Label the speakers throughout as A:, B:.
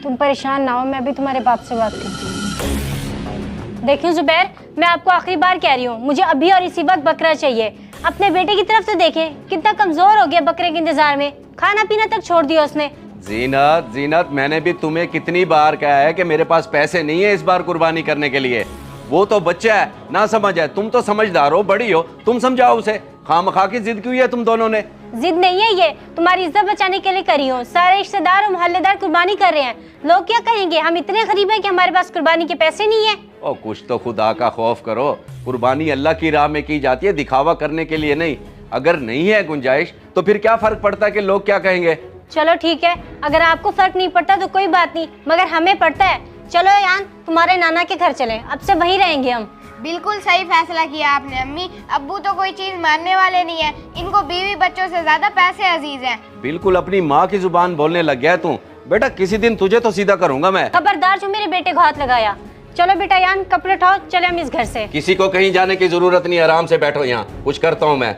A: तुम परेशान ना हो, मैं अभी तुम्हारे बाप से बात करती हूँ। देखिए जुबैर, मैं आपको आखिरी बार कह रही हूँ, मुझे अभी और इसी वक्त बकरा चाहिए। अपने बेटे की तरफ तो देखें, कितना कमजोर हो गया बकरे के इंतजार में, खाना पीना तक छोड़ दिया उसने।
B: जीनत जीनत, मैंने भी तुम्हें कितनी बार कहा है कि मेरे पास पैसे नहीं है इस बार कुर्बानी करने के लिए। वो तो बच्चा है, ना समझ है, तुम तो समझदार हो, बड़ी हो, तुम समझाओ उसे। खामखा की जिद क्यों है तुम दोनों ने?
A: जिद नहीं है ये, तुम्हारी इज्जत बचाने के लिए करी हूँ। सारे रिश्तेदार और मोहल्लेदार कुर्बानी कर रहे हैं, लोग क्या कहेंगे? हम इतने गरीब हैं कि हमारे पास कुर्बानी के पैसे नहीं है।
B: ओ कुछ तो खुदा का खौफ करो। कुर्बानी अल्लाह की राह में की जाती है, दिखावा करने के लिए नहीं। अगर नहीं है गुंजाइश तो फिर क्या फर्क पड़ता है कि लोग क्या कहेंगे?
A: चलो ठीक है, अगर आपको फर्क नहीं पड़ता तो कोई बात नहीं, मगर हमें पड़ता है। चलो यान, तुम्हारे नाना के घर चलें, अब से वहीं रहेंगे हम।
C: बिल्कुल सही फैसला किया आपने अम्मी। अब्बू तो कोई चीज मानने वाले नहीं है, इनको बीवी बच्चों से ज्यादा पैसे अजीज हैं।
B: बिल्कुल अपनी माँ की जुबान बोलने लग गया तू। बेटा किसी दिन तुझे तो सीधा करूंगा मैं।
A: खबरदार जो मेरे बेटे को हाथ लगाया। चलो बेटा यान, कपड़े उठाओ, चले हम इस घर से।
B: किसी को कहीं जाने की जरूरत नहीं, आराम से बैठो यहाँ, कुछ करता हूँ मैं।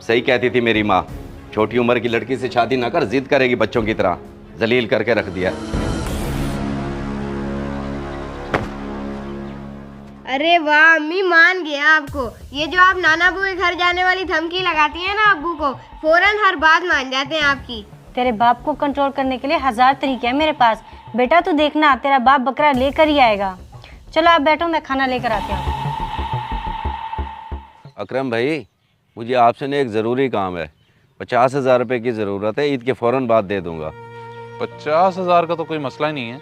B: सही कहती थी मेरी माँ, छोटी उम्र की लड़की से शादी ना कर, जिद करेगी बच्चों की तरह। जलील करके रख दिया।
C: अरे वाह अम्मी, मान गया आपको। ये जो आप नाना अब्बू के घर जाने वाली धमकी लगाती हैं ना अब्बू को, फौरन हर बात मान जाते हैं आपकी।
A: तेरे बाप को कंट्रोल करने के लिए हजार तरीके हैं मेरे पास। बेटा तू देखना, तेरा बाप बकरा लेकर ही आएगा। चलो आप बैठो, मैं खाना लेकर आती हूँ।
B: अकरम भाई, मुझे आपसे ना एक ज़रूरी काम है। 50,000 रुपये की ज़रूरत है, ईद के फ़ौरन बाद दे दूंगा।
D: 50,000 का तो कोई मसला ही नहीं है,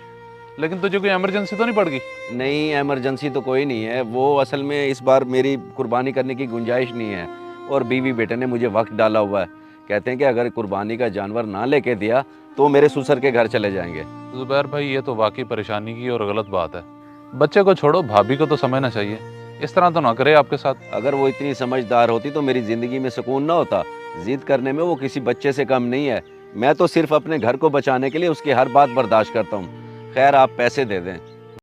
D: लेकिन तुझे कोई इमरजेंसी तो नहीं पड़ गई?
B: नहीं, इमरजेंसी तो कोई नहीं है। वो असल में इस बार मेरी कुर्बानी करने की गुंजाइश नहीं है, और बीवी बेटे ने मुझे वक्त डाला हुआ है। कहते हैं कि अगर कुर्बानी का जानवर ना लेके दिया तो मेरे ससुर के घर चले जाएंगे।
D: जुबैर भाई, ये तो वाकई परेशानी की और गलत बात है। बच्चे को छोड़ो, भाभी को तो समझना चाहिए। इस तरह तो ना करे आपके साथ।
B: अगर वो इतनी समझदार होती तो मेरी ज़िंदगी में सुकून ना होता। जिद करने में वो किसी बच्चे से कम नहीं है। मैं तो सिर्फ अपने घर को बचाने के लिए उसकी हर बात बर्दाश्त करता हूँ। खैर आप पैसे दे दें।